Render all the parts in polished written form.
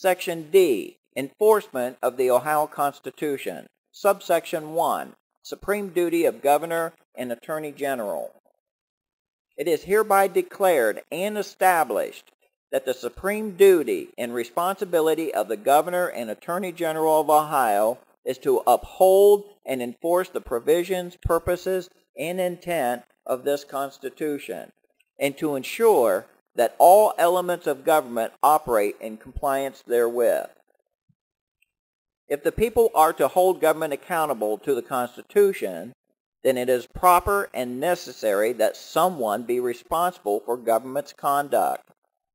Section D, Enforcement of the Ohio Constitution. Subsection 1, Supreme Duty of Governor and Attorney General. It is hereby declared and established that the supreme duty and responsibility of the Governor and Attorney General of Ohio is to uphold and enforce the provisions, purposes, and intent of this Constitution, and to ensure that all elements of government operate in compliance therewith. If the people are to hold government accountable to the Constitution, then it is proper and necessary that someone be responsible for government's conduct,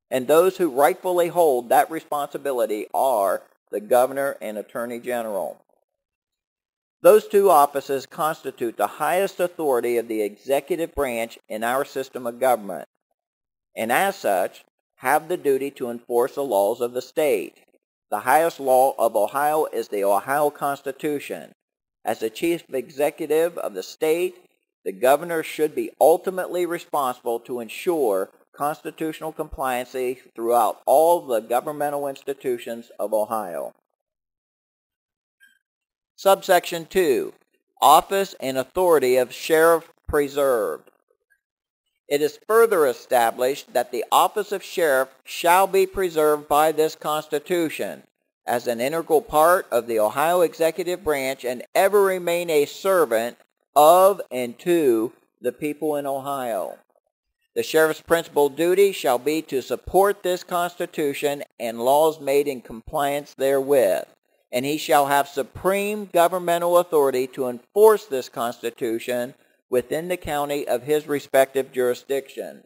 and those who rightfully hold that responsibility are the Governor and Attorney General. Those two offices constitute the highest authority of the executive branch in our system of government, and as such, have the duty to enforce the laws of the state. The highest law of Ohio is the Ohio Constitution. As the chief executive of the state, the governor should be ultimately responsible to ensure constitutional compliance throughout all the governmental institutions of Ohio. Subsection 2, Office and Authority of Sheriff preserved. It is further established that the office of sheriff shall be preserved by this Constitution as an integral part of the Ohio executive branch and ever remain a servant of and to the people in Ohio. The sheriff's principal duty shall be to support this Constitution and laws made in compliance therewith, and he shall have supreme governmental authority to enforce this Constitution within the county of his respective jurisdiction.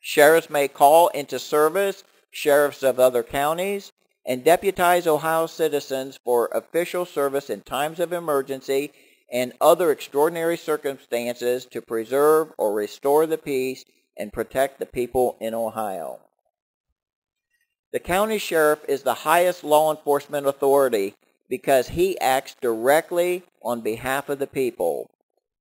Sheriffs may call into service sheriffs of other counties and deputize Ohio citizens for official service in times of emergency and other extraordinary circumstances to preserve or restore the peace and protect the people in Ohio. The county sheriff is the highest law enforcement authority because he acts directly on behalf of the people.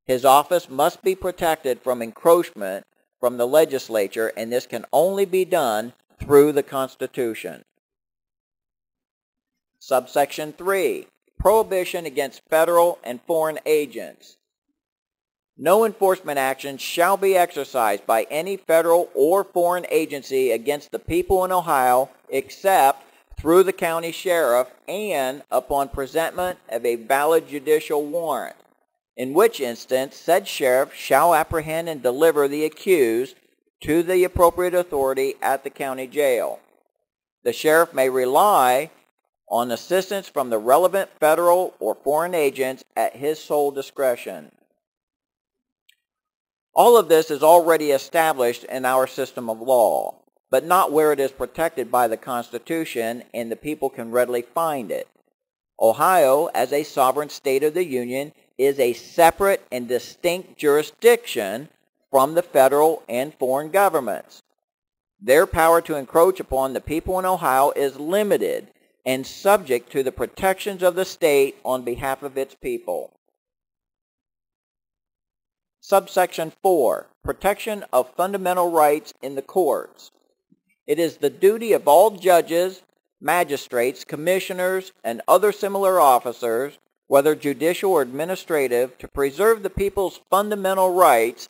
His office must be protected from encroachment from the legislature, and this can only be done through the Constitution. Subsection 3, Prohibition against federal and foreign agents. No enforcement action shall be exercised by any federal or foreign agency against the people in Ohio except through the county sheriff and upon presentment of a valid judicial warrant, in which instance said sheriff shall apprehend and deliver the accused to the appropriate authority at the county jail. The sheriff may rely on assistance from the relevant federal or foreign agents at his sole discretion. All of this is already established in our system of law, but not where it is protected by the Constitution and the people can readily find it. Ohio, as a sovereign state of the Union, is a separate and distinct jurisdiction from the federal and foreign governments. Their power to encroach upon the people in Ohio is limited and subject to the protections of the state on behalf of its people. Subsection 4, Protection of Fundamental Rights in the Courts. It is the duty of all judges, magistrates, commissioners, and other similar officers, whether judicial or administrative, to preserve the people's fundamental rights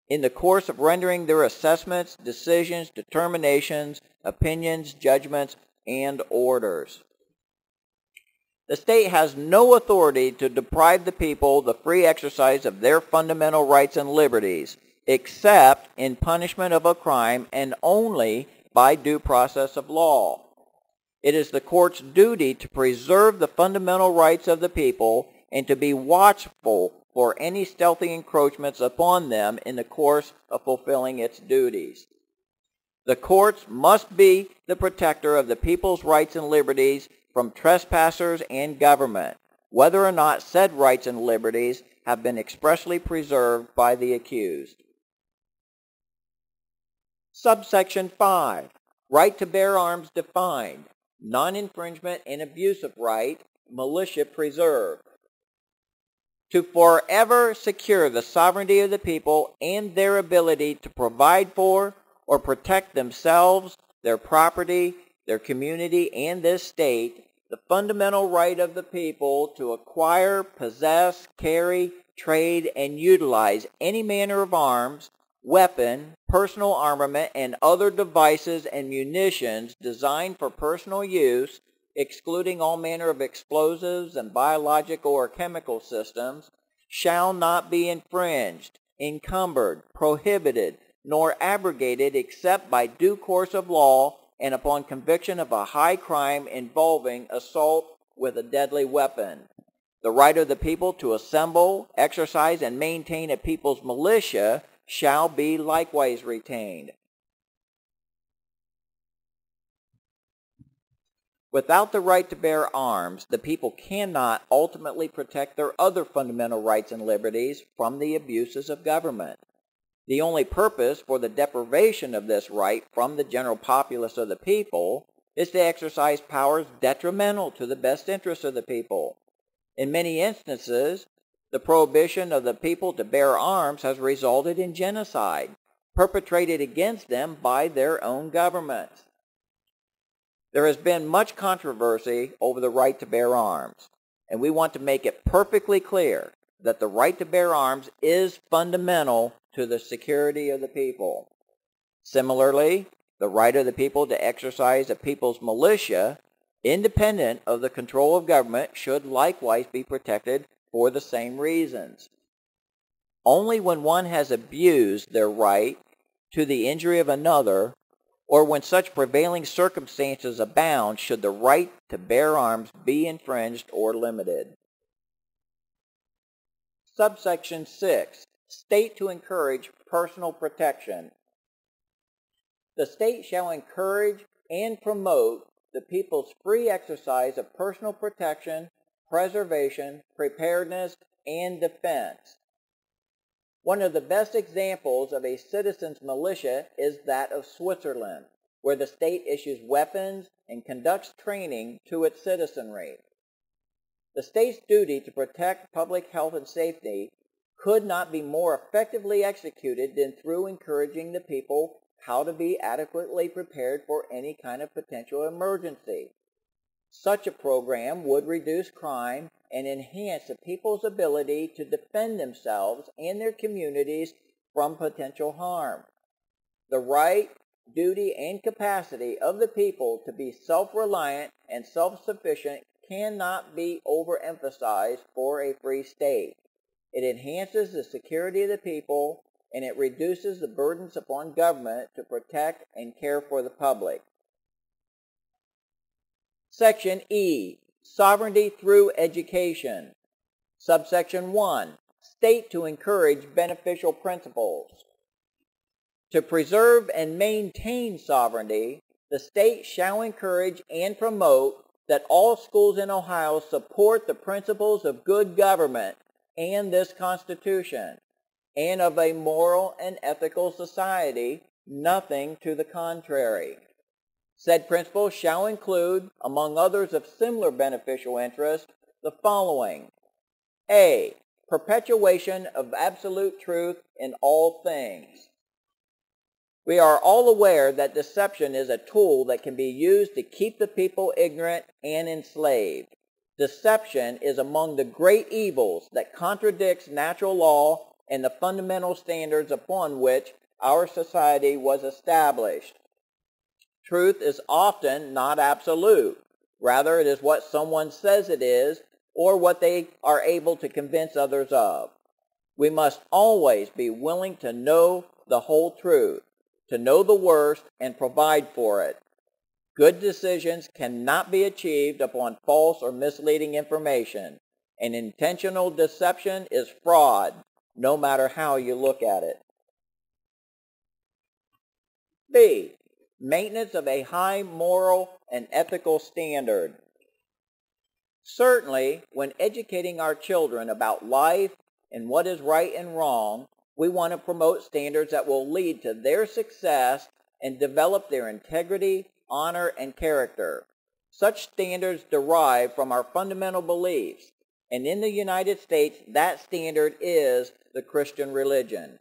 in the course of rendering their assessments, decisions, determinations, opinions, judgments, and orders. The state has no authority to deprive the people the free exercise of their fundamental rights and liberties, except in punishment of a crime and only by due process of law. It is the court's duty to preserve the fundamental rights of the people and to be watchful for any stealthy encroachments upon them in the course of fulfilling its duties. The courts must be the protector of the people's rights and liberties from trespassers and government, whether or not said rights and liberties have been expressly preserved by the accused. Subsection 5, Right to bear arms defined, non-infringement and abuse of right, militia preserved. To forever secure the sovereignty of the people and their ability to provide for or protect themselves, their property, their community, and this state the fundamental right of the people to acquire, possess, carry, trade, and utilize any manner of arms, weapon, personal armament, and other devices and munitions designed for personal use, excluding all manner of explosives and biological or chemical systems, shall not be infringed, encumbered, prohibited, nor abrogated except by due course of law and upon conviction of a high crime involving assault with a deadly weapon. The right of the people to assemble, exercise, and maintain a people's militia shall be likewise retained. Without the right to bear arms, the people cannot ultimately protect their other fundamental rights and liberties from the abuses of government. The only purpose for the deprivation of this right from the general populace of the people is to exercise powers detrimental to the best interests of the people. In many instances, the prohibition of the people to bear arms has resulted in genocide, perpetrated against them by their own governments. There has been much controversy over the right to bear arms, and we want to make it perfectly clear that the right to bear arms is fundamental to the security of the people. Similarly, the right of the people to exercise a people's militia, independent of the control of government, should likewise be protected for the same reasons. Only when one has abused their right to the injury of another, or when such prevailing circumstances abound, should the right to bear arms be infringed or limited. Subsection 6. State to encourage personal protection. The state shall encourage and promote the people's free exercise of personal protection, preservation, preparedness, and defense. One of the best examples of a citizen's militia is that of Switzerland, where the state issues weapons and conducts training to its citizenry. The state's duty to protect public health and safety could not be more effectively executed than through encouraging the people how to be adequately prepared for any kind of potential emergency. Such a program would reduce crime and enhance the people's ability to defend themselves and their communities from potential harm. The right, duty, and capacity of the people to be self-reliant and self-sufficient cannot be overemphasized for a free state. It enhances the security of the people, and it reduces the burdens upon government to protect and care for the public. Section E. Sovereignty through education. Subsection 1. State to encourage beneficial principles. To preserve and maintain sovereignty, the state shall encourage and promote that all schools in Ohio support the principles of good government and this Constitution, and of a moral and ethical society, nothing to the contrary. Said principles shall include, among others of similar beneficial interest, the following. A. Perpetuation of absolute truth in all things. We are all aware that deception is a tool that can be used to keep the people ignorant and enslaved. Deception is among the great evils that contradicts natural law and the fundamental standards upon which our society was established. Truth is often not absolute. Rather, it is what someone says it is or what they are able to convince others of. We must always be willing to know the whole truth, to know the worst and provide for it. Good decisions cannot be achieved upon false or misleading information, and intentional deception is fraud, no matter how you look at it. B. Maintenance of a high moral and ethical standard. Certainly, when educating our children about life and what is right and wrong, we want to promote standards that will lead to their success and develop their integrity, honor, and character. Such standards derive from our fundamental beliefs, and in the United States, that standard is the Christian religion.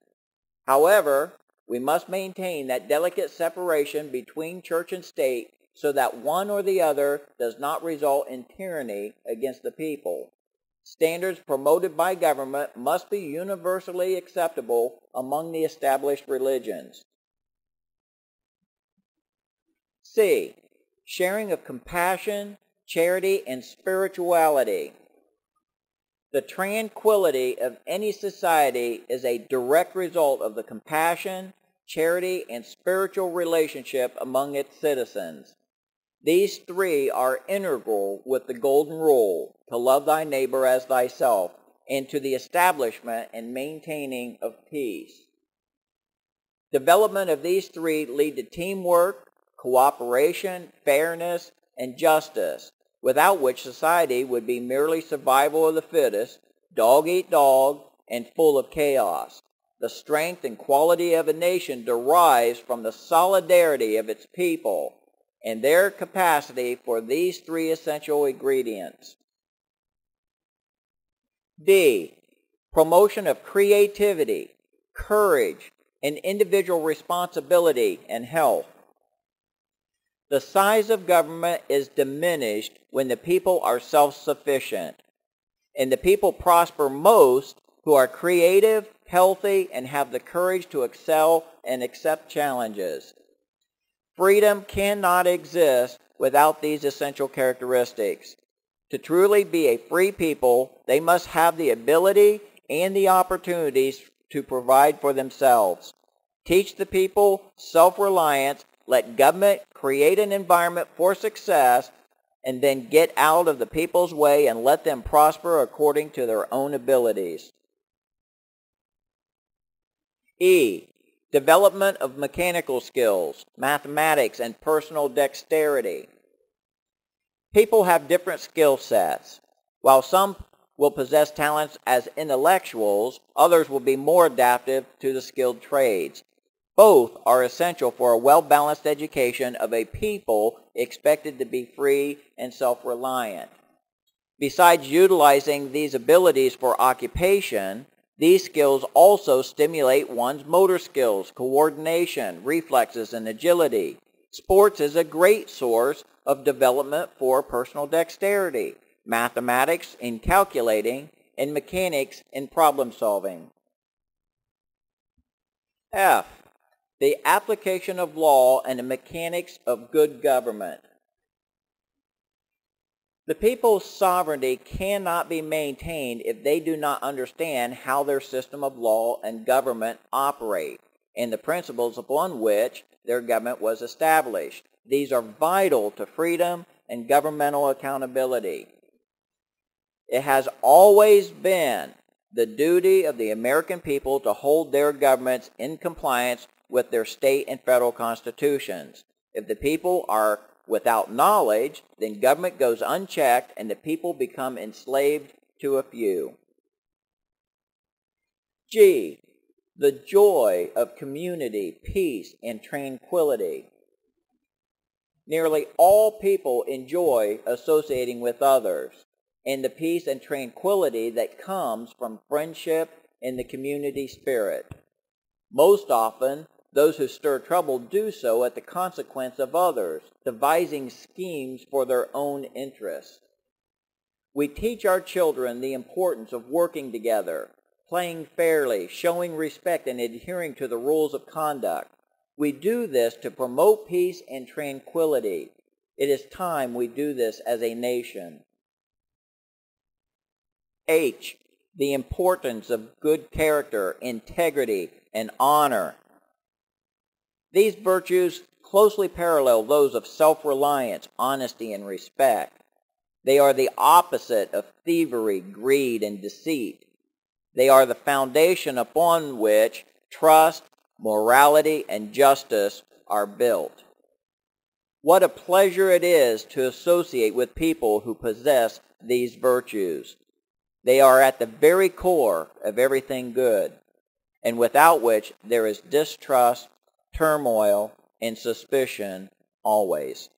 However, we must maintain that delicate separation between church and state so that one or the other does not result in tyranny against the people. Standards promoted by government must be universally acceptable among the established religions. C. Sharing of compassion, charity, and spirituality. The tranquility of any society is a direct result of the compassion, charity, and spiritual relationship among its citizens. These three are integral with the golden rule, to love thy neighbor as thyself, and to the establishment and maintaining of peace. Development of these three lead to teamwork, cooperation, fairness, and justice, without which society would be merely survival of the fittest, dog eat dog, and full of chaos. The strength and quality of a nation derives from the solidarity of its people and their capacity for these three essential ingredients. D. Promotion of creativity, courage, and individual responsibility and health. The size of government is diminished when the people are self-sufficient, and the people prosper most who are creative, healthy, and have the courage to excel and accept challenges. Freedom cannot exist without these essential characteristics. To truly be a free people, they must have the ability and the opportunities to provide for themselves. Teach the people self-reliance, let government create an environment for success, and then get out of the people's way and let them prosper according to their own abilities. E. Development of mechanical skills, mathematics, and personal dexterity. People have different skill sets. While some will possess talents as intellectuals, others will be more adaptive to the skilled trades. Both are essential for a well-balanced education of a people expected to be free and self-reliant. Besides utilizing these abilities for occupation, these skills also stimulate one's motor skills, coordination, reflexes, and agility. Sports is a great source of development for personal dexterity, mathematics in calculating, and mechanics in problem solving. F. The application of law and the mechanics of good government. The people's sovereignty cannot be maintained if they do not understand how their system of law and government operate and the principles upon which their government was established. These are vital to freedom and governmental accountability. It has always been the duty of the American people to hold their governments in compliance with their state and federal constitutions. If the people are without knowledge, then government goes unchecked and the people become enslaved to a few. G. The joy of community, peace, and tranquility. Nearly all people enjoy associating with others and the peace and tranquility that comes from friendship and the community spirit. Most often, those who stir trouble do so at the consequence of others, devising schemes for their own interests. We teach our children the importance of working together, playing fairly, showing respect, and adhering to the rules of conduct. We do this to promote peace and tranquility. It is time we do this as a nation. H. The importance of good character, integrity, and honor. These virtues closely parallel those of self-reliance, honesty, and respect. They are the opposite of thievery, greed, and deceit. They are the foundation upon which trust, morality, and justice are built. What a pleasure it is to associate with people who possess these virtues. They are at the very core of everything good, and without which there is distrust, turmoil, and suspicion always.